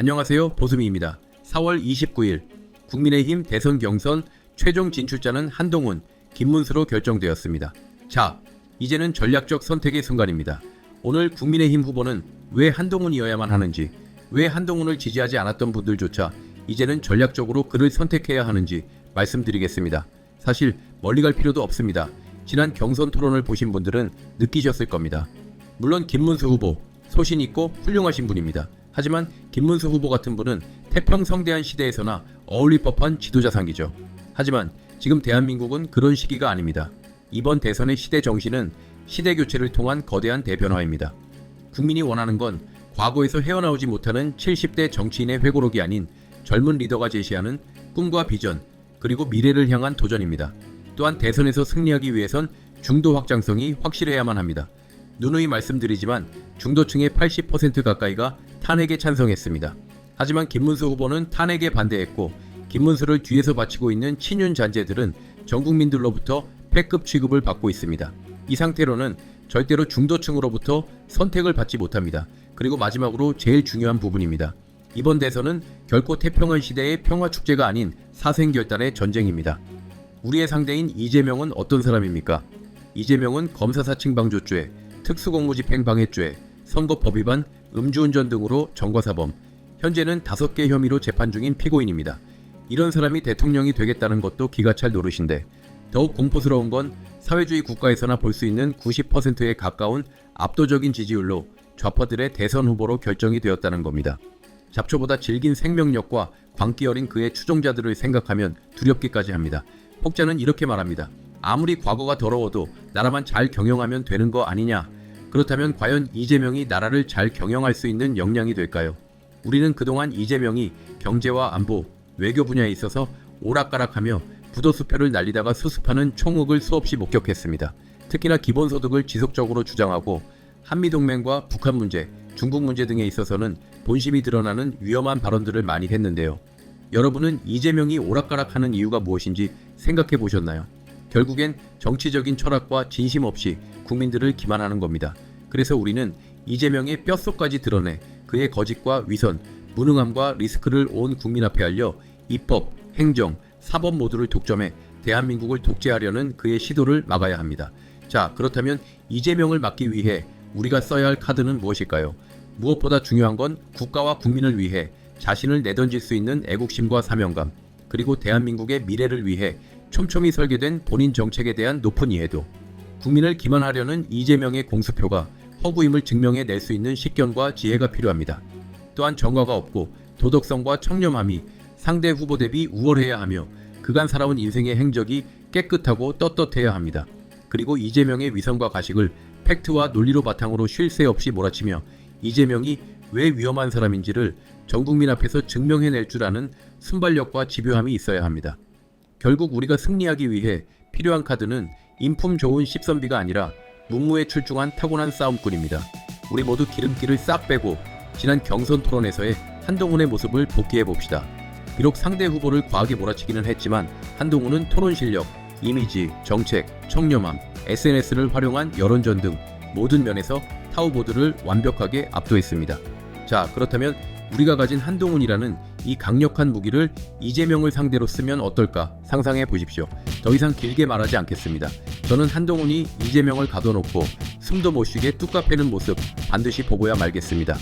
안녕하세요, 보수미입니다. 4월 29일 국민의힘 대선 경선 최종 진출자는 한동훈, 김문수로 결정되었습니다. 자, 이제는 전략적 선택의 순간입니다. 오늘 국민의힘 후보는 왜 한동훈이어야만 하는지, 왜 한동훈을 지지하지 않았던 분들조차 이제는 전략적으로 그를 선택해야 하는지 말씀드리겠습니다. 사실 멀리 갈 필요도 없습니다. 지난 경선 토론을 보신 분들은 느끼셨을 겁니다. 물론 김문수 후보, 소신 있고 훌륭하신 분입니다. 하지만 김문수 후보 같은 분은 태평성대한 시대에서나 어울릴 법한 지도자상이죠. 하지만 지금 대한민국은 그런 시기가 아닙니다. 이번 대선의 시대 정신은 시대 교체를 통한 거대한 대변화입니다. 국민이 원하는 건 과거에서 헤어나오지 못하는 70대 정치인의 회고록이 아닌 젊은 리더가 제시하는 꿈과 비전, 그리고 미래를 향한 도전입니다. 또한 대선에서 승리하기 위해선 중도 확장성이 확실해야만 합니다. 누누이 말씀드리지만 중도층의 80% 가까이가 탄핵에 찬성했습니다. 하지만 김문수 후보는 탄핵에 반대했고, 김문수를 뒤에서 바치고 있는 친윤 잔재들은 전 국민들로부터 패급 취급을 받고 있습니다. 이 상태로는 절대로 중도층으로부터 선택을 받지 못합니다. 그리고 마지막으로 제일 중요한 부분입니다. 이번 대선은 결코 태평한 시대의 평화축제가 아닌 사생결단의 전쟁입니다. 우리의 상대인 이재명은 어떤 사람입니까? 이재명은 검사사칭방조죄, 특수공무집행방해죄, 선거법 위반, 음주운전 등으로 전과사범, 현재는 5개 혐의로 재판 중인 피고인입니다. 이런 사람이 대통령이 되겠다는 것도 기가 찰 노릇인데, 더욱 공포스러운 건 사회주의 국가에서나 볼 수 있는 90%에 가까운 압도적인 지지율로 좌파들의 대선 후보로 결정이 되었다는 겁니다. 잡초보다 질긴 생명력과 광기 어린 그의 추종자들을 생각하면 두렵기까지 합니다. 혹자는 이렇게 말합니다. 아무리 과거가 더러워도 나라만 잘 경영하면 되는 거 아니냐? 그렇다면 과연 이재명이 나라를 잘 경영할 수 있는 역량이 될까요? 우리는 그동안 이재명이 경제와 안보, 외교 분야에 있어서 오락가락하며 부도수표를 날리다가 수습하는 총흑을 수없이 목격했습니다. 특히나 기본소득을 지속적으로 주장하고 한미동맹과 북한 문제, 중국 문제 등에 있어서는 본심이 드러나는 위험한 발언들을 많이 했는데요. 여러분은 이재명이 오락가락하는 이유가 무엇인지 생각해 보셨나요? 결국엔 정치적인 철학과 진심 없이 국민들을 기만하는 겁니다. 그래서 우리는 이재명의 뼛속까지 드러내 그의 거짓과 위선, 무능함과 리스크를 온 국민 앞에 알려 입법, 행정, 사법 모두를 독점해 대한민국을 독재하려는 그의 시도를 막아야 합니다. 자, 그렇다면 이재명을 막기 위해 우리가 써야 할 카드는 무엇일까요? 무엇보다 중요한 건 국가와 국민을 위해 자신을 내던질 수 있는 애국심과 사명감, 그리고 대한민국의 미래를 위해 촘촘히 설계된 본인 정책에 대한 높은 이해도. 국민을 기만하려는 이재명의 공수표가 허구임을 증명해낼 수 있는 식견과 지혜가 필요합니다. 또한 정과가 없고 도덕성과 청렴함이 상대 후보 대비 우월해야 하며 그간 살아온 인생의 행적이 깨끗하고 떳떳해야 합니다. 그리고 이재명의 위선과 가식을 팩트와 논리로 바탕으로 쉴 새 없이 몰아치며 이재명이 왜 위험한 사람인지를 전 국민 앞에서 증명해낼 줄 아는 순발력과 집요함이 있어야 합니다. 결국 우리가 승리하기 위해 필요한 카드는 인품 좋은 십선비가 아니라 문무에 출중한 타고난 싸움꾼입니다. 우리 모두 기름기를 싹 빼고 지난 경선 토론에서의 한동훈의 모습을 복귀해봅시다. 비록 상대 후보를 과하게 몰아치기는 했지만 한동훈은 토론 실력, 이미지, 정책, 청렴함, SNS를 활용한 여론전 등 모든 면에서 타 후보들을 완벽하게 압도했습니다. 자, 그렇다면 우리가 가진 한동훈이라는 이 강력한 무기를 이재명을 상대로 쓰면 어떨까 상상해 보십시오. 더 이상 길게 말하지 않겠습니다. 저는 한동훈이 이재명을 가둬놓고 숨도 못 쉬게 뚝 까패는 모습 반드시 보고야 말겠습니다.